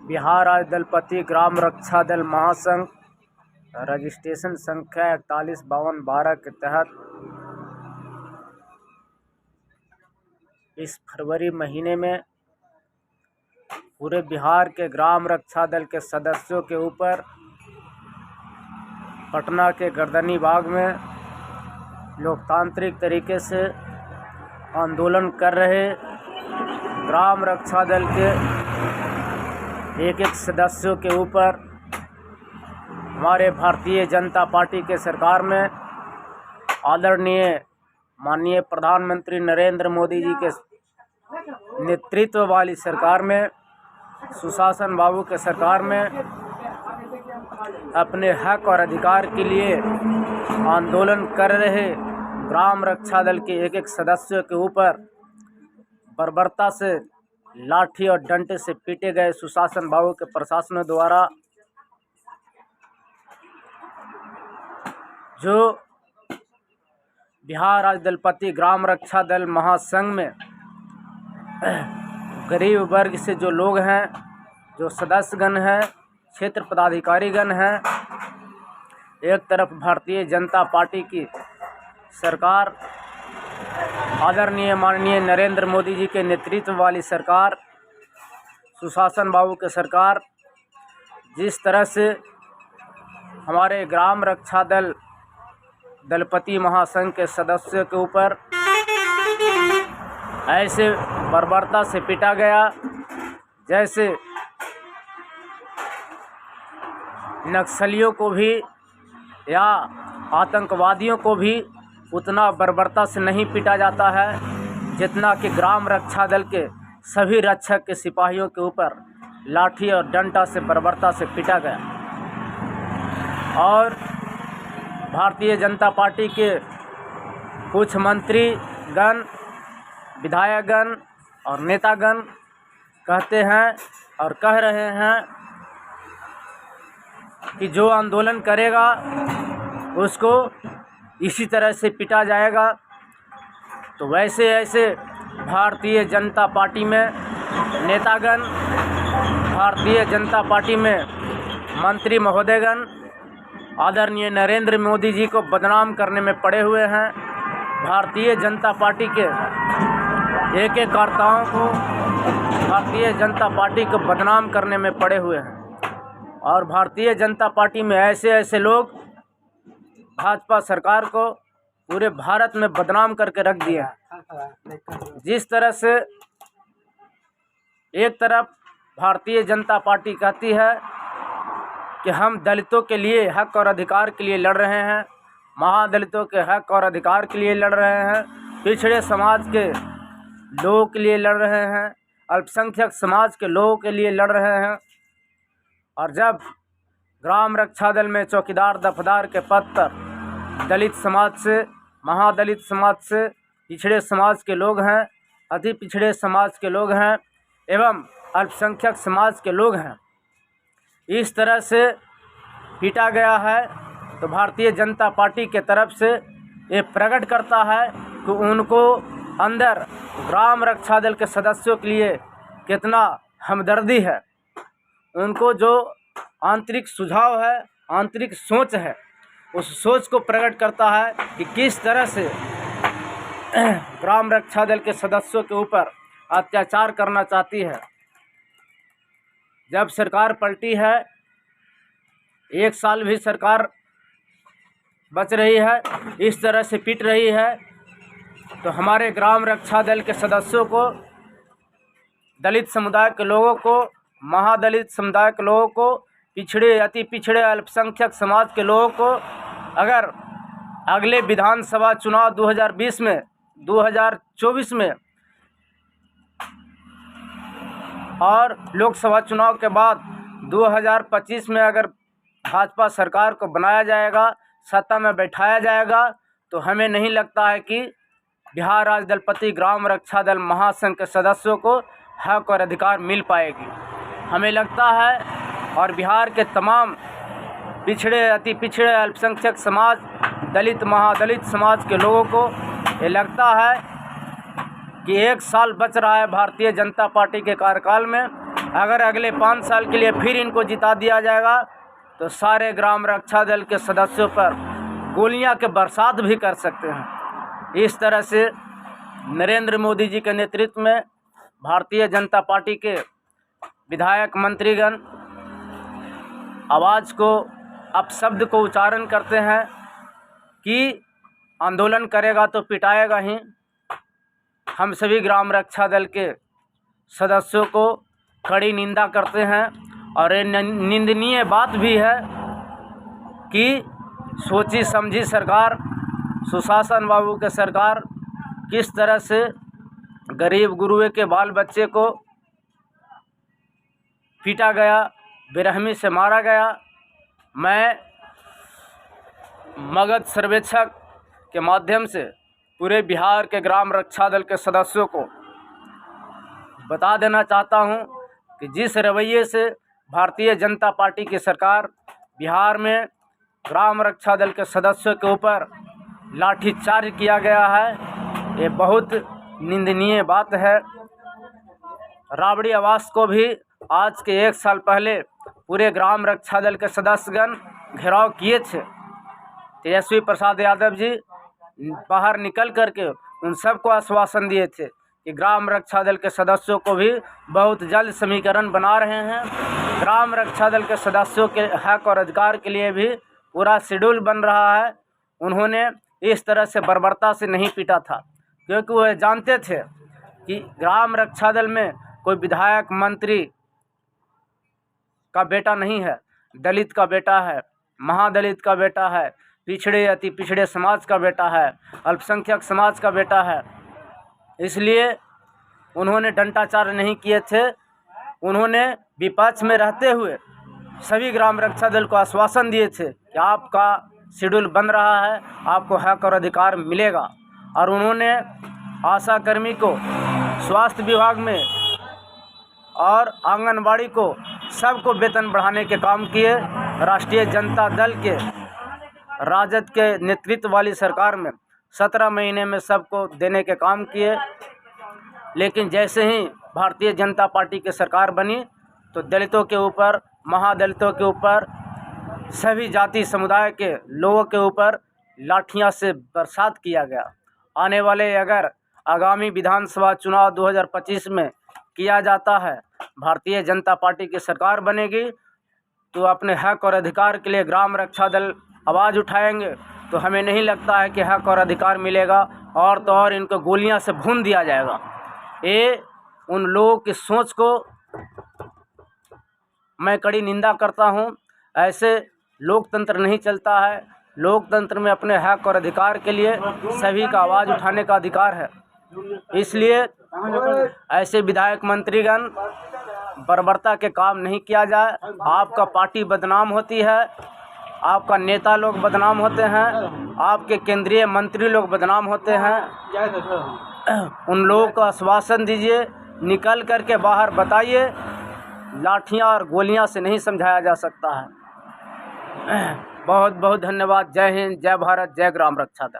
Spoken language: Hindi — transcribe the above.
बिहार राज्य दलपति ग्राम रक्षा दल महासंघ रजिस्ट्रेशन संख्या 415212 के तहत इस फरवरी महीने में पूरे बिहार के ग्राम रक्षा दल के सदस्यों के ऊपर पटना के गर्दनी बाग में लोकतांत्रिक तरीके से आंदोलन कर रहे ग्राम रक्षा दल के एक सदस्यों के ऊपर हमारे भारतीय जनता पार्टी के सरकार में आदरणीय माननीय प्रधानमंत्री नरेंद्र मोदी जी के नेतृत्व वाली सरकार में, सुशासन बाबू के सरकार में अपने हक और अधिकार के लिए आंदोलन कर रहे ग्राम रक्षा दल के एक सदस्यों के ऊपर बर्बरता से लाठी और डंडे से पीटे गए सुशासन बाबू के प्रशासन द्वारा। जो बिहार राज्य दलपति ग्राम रक्षा दल महासंघ में गरीब वर्ग से जो लोग हैं, जो सदस्यगण हैं, क्षेत्र पदाधिकारीगण हैं, एक तरफ भारतीय जनता पार्टी की सरकार, आदरणीय माननीय नरेंद्र मोदी जी के नेतृत्व वाली सरकार, सुशासन बाबू के सरकार जिस तरह से हमारे ग्राम रक्षा दल दलपति महासंघ के सदस्यों के ऊपर ऐसे बर्बरता से पीटा गया, जैसे नक्सलियों को भी या आतंकवादियों को भी उतना बर्बरता से नहीं पीटा जाता है जितना कि ग्राम रक्षा दल के सभी रक्षक के सिपाहियों के ऊपर लाठी और डंडा से बर्बरता से पीटा गया। और भारतीय जनता पार्टी के कुछ मंत्रीगण, विधायकगण और नेतागण कहते हैं और कह रहे हैं कि जो आंदोलन करेगा उसको इसी तरह से पिटा जाएगा। तो वैसे ऐसे भारतीय जनता पार्टी में नेतागण, भारतीय जनता पार्टी में मंत्री महोदयगण आदरणीय नरेंद्र मोदी जी को बदनाम करने में पड़े हुए हैं। भारतीय जनता पार्टी के एक कार्यकर्ताओं को भारतीय जनता पार्टी को बदनाम करने में पड़े हुए हैं। और भारतीय जनता पार्टी में ऐसे लोग भाजपा सरकार को पूरे भारत में बदनाम करके रख दिया है। जिस तरह से एक तरफ भारतीय जनता पार्टी कहती है कि हम दलितों के लिए हक और अधिकार के लिए लड़ रहे हैं, महादलितों के हक और अधिकार के लिए लड़ रहे हैं, पिछड़े समाज के लोगों के लिए लड़ रहे हैं, अल्पसंख्यक समाज के लोगों के लिए लड़ रहे हैं। और जब ग्राम रक्षा दल में चौकीदार दफदार के पद पर दलित समाज से, महादलित समाज से, पिछड़े समाज के लोग हैं, अति पिछड़े समाज के लोग हैं एवं अल्पसंख्यक समाज के लोग हैं, इस तरह से पीटा गया है, तो भारतीय जनता पार्टी के तरफ से ये प्रकट करता है कि उनको अंदर ग्राम रक्षा दल के सदस्यों के लिए कितना हमदर्दी है। उनको जो आंतरिक सुझाव है, आंतरिक सोच है, उस सोच को प्रकट करता है कि किस तरह से ग्राम रक्षा दल के सदस्यों के ऊपर अत्याचार करना चाहती है। जब सरकार पलटी है, एक साल भी सरकार बच रही है, इस तरह से पीट रही है, तो हमारे ग्राम रक्षा दल के सदस्यों को, दलित समुदाय के लोगों को, महादलित समुदाय के लोगों को, पिछड़े अति पिछड़े अल्पसंख्यक समाज के लोगों को अगर अगले विधानसभा चुनाव 2020 में, 2024 में और लोकसभा चुनाव के बाद 2025 में अगर भाजपा सरकार को बनाया जाएगा, सत्ता में बैठाया जाएगा, तो हमें नहीं लगता है कि बिहार राज्य दलपति ग्राम रक्षा दल महासंघ के सदस्यों को हक और अधिकार मिल पाएगी। हमें लगता है और बिहार के तमाम पिछड़े अति पिछड़े अल्पसंख्यक समाज, दलित महादलित समाज के लोगों को ये लगता है कि एक साल बच रहा है भारतीय जनता पार्टी के कार्यकाल में, अगर अगले 5 साल के लिए फिर इनको जिता दिया जाएगा तो सारे ग्राम रक्षा दल के सदस्यों पर गोलियां के बरसात भी कर सकते हैं। इस तरह से नरेंद्र मोदी जी के नेतृत्व में भारतीय जनता पार्टी के विधायक मंत्रीगण आवाज़ को अपशब्द को उच्चारण करते हैं कि आंदोलन करेगा तो पिटाएगा ही। हम सभी ग्राम रक्षा दल के सदस्यों को कड़ी निंदा करते हैं और ये निंदनीय बात भी है कि सोची समझी सरकार, सुशासन बाबू के सरकार किस तरह से गरीब गुरुए के बाल बच्चे को पीटा गया, बेरहमी से मारा गया। मैं मगध सर्वेक्षक के माध्यम से पूरे बिहार के ग्राम रक्षा दल के सदस्यों को बता देना चाहता हूं कि जिस रवैये से भारतीय जनता पार्टी की सरकार बिहार में ग्राम रक्षा दल के सदस्यों के ऊपर लाठीचार्ज किया गया है, ये बहुत निंदनीय बात है। राबड़ी आवास को भी आज के 1 साल पहले पूरे ग्राम रक्षा दल के सदस्यगण घेराव किए थे। तेजस्वी प्रसाद यादव जी बाहर निकल करके उन सबको आश्वासन दिए थे कि ग्राम रक्षा दल के सदस्यों को भी बहुत जल्द समीकरण बना रहे हैं। ग्राम रक्षा दल के सदस्यों के हक और अधिकार के लिए भी पूरा शेड्यूल बन रहा है। उन्होंने इस तरह से बर्बरता से नहीं पीटा था, क्योंकि वह जानते थे कि ग्राम रक्षा दल में कोई विधायक मंत्री का बेटा नहीं है, दलित का बेटा है, महादलित का बेटा है, पिछड़े अति पिछड़े समाज का बेटा है, अल्पसंख्यक समाज का बेटा है। इसलिए उन्होंने डंटाचार नहीं किए थे। उन्होंने विपक्ष में रहते हुए सभी ग्राम रक्षा दल को आश्वासन दिए थे कि आपका शेड्यूल बन रहा है, आपको हक और अधिकार मिलेगा। और उन्होंने आशा कर्मी को स्वास्थ्य विभाग में और आंगनबाड़ी को सबको वेतन बढ़ाने के काम किए। राष्ट्रीय जनता दल के राजद के नेतृत्व वाली सरकार में 17 महीने में सबको देने के काम किए। लेकिन जैसे ही भारतीय जनता पार्टी की सरकार बनी तो दलितों के ऊपर, महादलितों के ऊपर, सभी जाति समुदाय के लोगों के ऊपर लाठियां से बरसात किया गया। आने वाले अगर आगामी विधानसभा चुनाव 2025 में किया जाता है, भारतीय जनता पार्टी की सरकार बनेगी, तो अपने हक और अधिकार के लिए ग्राम रक्षा दल आवाज़ उठाएंगे तो हमें नहीं लगता है कि हक और अधिकार मिलेगा, और तो और इनको गोलियां से भून दिया जाएगा। ये उन लोगों की सोच को मैं कड़ी निंदा करता हूं। ऐसे लोकतंत्र नहीं चलता है। लोकतंत्र में अपने हक और अधिकार के लिए सभी का आवाज़ उठाने का अधिकार है। इसलिए ऐसे विधायक मंत्रीगण बर्बरता के काम नहीं किया जाए। आपका पार्टी बदनाम होती है, आपका नेता लोग बदनाम होते हैं, आपके केंद्रीय मंत्री लोग बदनाम होते हैं। उन लोगों को आश्वासन दीजिए, निकल कर के बाहर बताइए। लाठियां और गोलियां से नहीं समझाया जा सकता है। बहुत बहुत धन्यवाद। जय हिंद, जय भारत, जय ग्राम रक्षा दल।